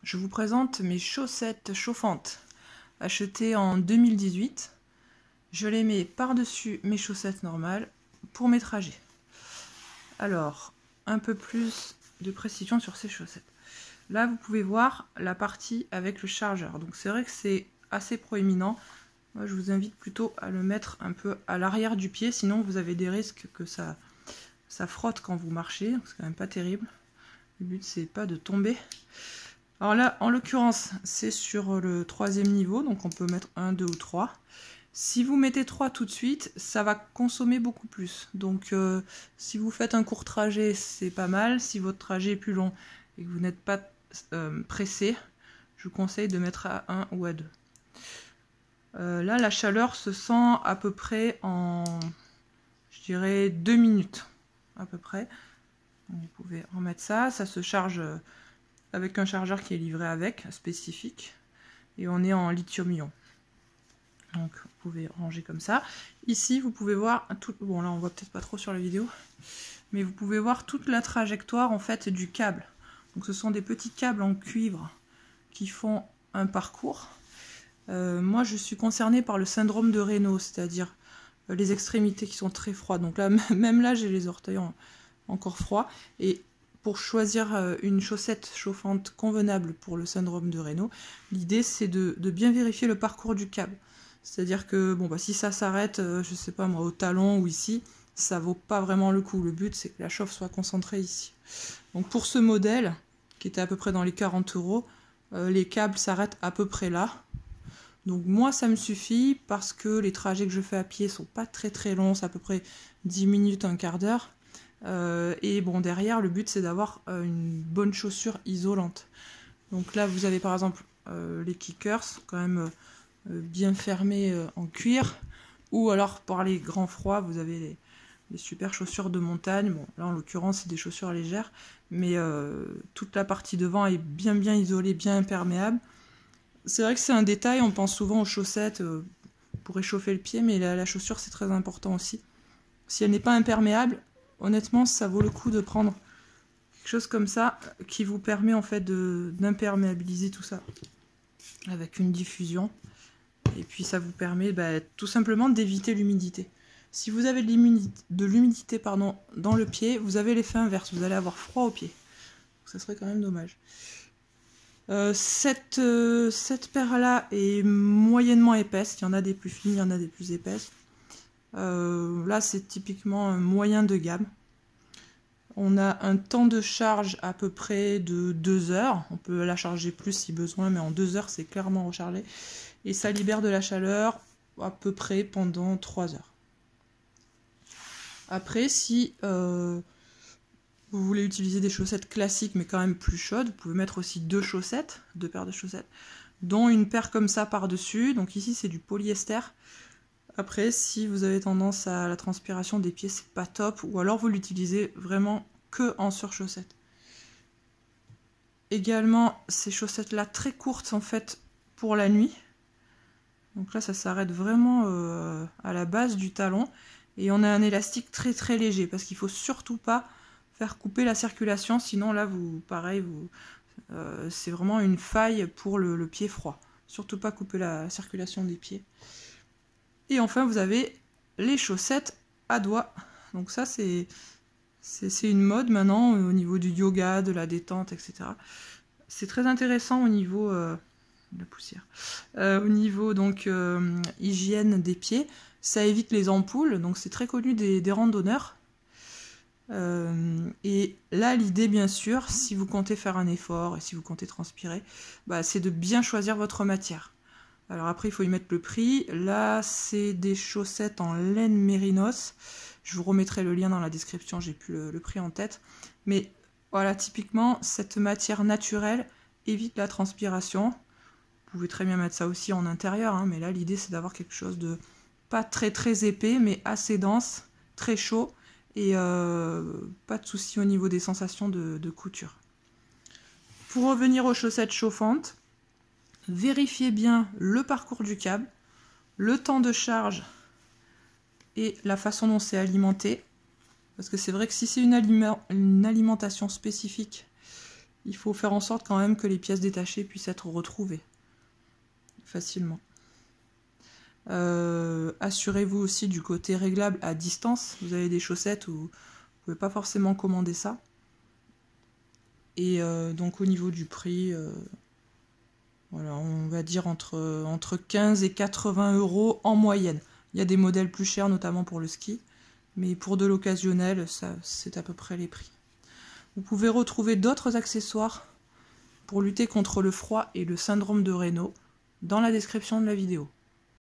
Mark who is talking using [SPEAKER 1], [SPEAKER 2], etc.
[SPEAKER 1] Je vous présente mes chaussettes chauffantes achetées en 2018. Je les mets par-dessus mes chaussettes normales pour mes trajets. Alors, un peu plus de précision sur ces chaussettes. Là, vous pouvez voir la partie avec le chargeur. Donc c'est vrai que c'est assez proéminent. Moi, je vous invite plutôt à le mettre un peu à l'arrière du pied, sinon vous avez des risques que ça frotte quand vous marchez. C'est quand même pas terrible. Le but, c'est pas de tomber. Alors là, en l'occurrence, c'est sur le 3e niveau, donc on peut mettre 1, 2 ou 3. Si vous mettez 3 tout de suite, ça va consommer beaucoup plus. Donc si vous faites un court trajet, c'est pas mal. Si votre trajet est plus long et que vous n'êtes pas pressé, je vous conseille de mettre à 1 ou à 2. Là, la chaleur se sent à peu près en, je dirais, 2 minutes. À peu près. Donc, vous pouvez remettre ça. Ça se charge avec un chargeur qui est livré avec, spécifique. Et on est en lithium-ion. Donc vous pouvez ranger comme ça. Ici, vous pouvez voir, bon là on voit peut-être pas trop sur la vidéo, mais vous pouvez voir toute la trajectoire en fait du câble. Donc ce sont des petits câbles en cuivre qui font un parcours. Moi je suis concernée par le syndrome de Raynaud, c'est-à-dire les extrémités qui sont très froides. Donc là, même là j'ai les orteils encore froids. Et pour choisir une chaussette chauffante convenable pour le syndrome de Raynaud, l'idée c'est de bien vérifier le parcours du câble. C'est-à-dire que bon, bah, si ça s'arrête, je sais pas moi, au talon ou ici, ça vaut pas vraiment le coup. Le but, c'est que la chauffe soit concentrée ici. Donc pour ce modèle, qui était à peu près dans les 40 €, les câbles s'arrêtent à peu près là. Donc moi, ça me suffit parce que les trajets que je fais à pied sont pas très longs, c'est à peu près 10 minutes, un quart d'heure. Et bon, derrière, le but, c'est d'avoir une bonne chaussure isolante. Donc là, vous avez par exemple les kickers, quand même bien fermés en cuir, ou alors par les grands froids vous avez les super chaussures de montagne. Bon là en l'occurrence c'est des chaussures légères, mais toute la partie devant est bien isolée, bien imperméable. C'est vrai que c'est un détail, on pense souvent aux chaussettes pour réchauffer le pied, mais la chaussure c'est très important aussi. Si elle n'est pas imperméable, honnêtement ça vaut le coup de prendre quelque chose comme ça qui vous permet en fait d'imperméabiliser tout ça avec une diffusion. Et puis ça vous permet tout simplement d'éviter l'humidité. Si vous avez de l'humidité dans le pied, vous avez l'effet inverse, vous allez avoir froid au pied. Donc, ça serait quand même dommage. Cette paire-là est moyennement épaisse, il y en a des plus fines, il y en a des plus épaisses. Là c'est typiquement un moyen de gamme. On a un temps de charge à peu près de 2 heures. On peut la charger plus si besoin, mais en 2 heures c'est clairement rechargé. Et ça libère de la chaleur à peu près pendant 3 heures. Après, si vous voulez utiliser des chaussettes classiques mais quand même plus chaudes, vous pouvez mettre aussi deux paires de chaussettes, dont une paire comme ça par-dessus. Donc ici c'est du polyester. Après, si vous avez tendance à la transpiration des pieds, c'est pas top, ou alors vous l'utilisez vraiment que en surchaussette. Également, ces chaussettes-là très courtes en fait pour la nuit. Donc là, ça s'arrête vraiment à la base du talon. Et on a un élastique très léger, parce qu'il ne faut surtout pas faire couper la circulation, sinon là, c'est vraiment une faille pour le pied froid. Surtout pas couper la circulation des pieds. Et enfin, vous avez les chaussettes à doigts. Donc ça, c'est une mode maintenant au niveau du yoga, de la détente, etc. C'est très intéressant au niveau la poussière. Au niveau donc hygiène des pieds, ça évite les ampoules, donc c'est très connu des randonneurs. Et là, l'idée, bien sûr, si vous comptez faire un effort et si vous comptez transpirer, c'est de bien choisir votre matière. Alors après, il faut y mettre le prix. Là, c'est des chaussettes en laine mérinos. Je vous remettrai le lien dans la description, j'ai plus le prix en tête. Mais voilà, typiquement, cette matière naturelle évite la transpiration. Vous pouvez très bien mettre ça aussi en intérieur, hein, mais là, l'idée, c'est d'avoir quelque chose de pas très épais, mais assez dense, très chaud, et pas de souci au niveau des sensations de couture. Pour revenir aux chaussettes chauffantes, vérifiez bien le parcours du câble, le temps de charge et la façon dont c'est alimenté. Parce que c'est vrai que si c'est une alimentation spécifique, il faut faire en sorte quand même que les pièces détachées puissent être retrouvées facilement. Assurez-vous aussi du côté réglable à distance. Vous avez des chaussettes où vous ne pouvez pas forcément commander ça. Et donc au niveau du prix, voilà, on va dire entre 15 et 80 € en moyenne. Il y a des modèles plus chers, notamment pour le ski, mais pour de l'occasionnel, c'est à peu près les prix. Vous pouvez retrouver d'autres accessoires pour lutter contre le froid et le syndrome de Raynaud dans la description de la vidéo.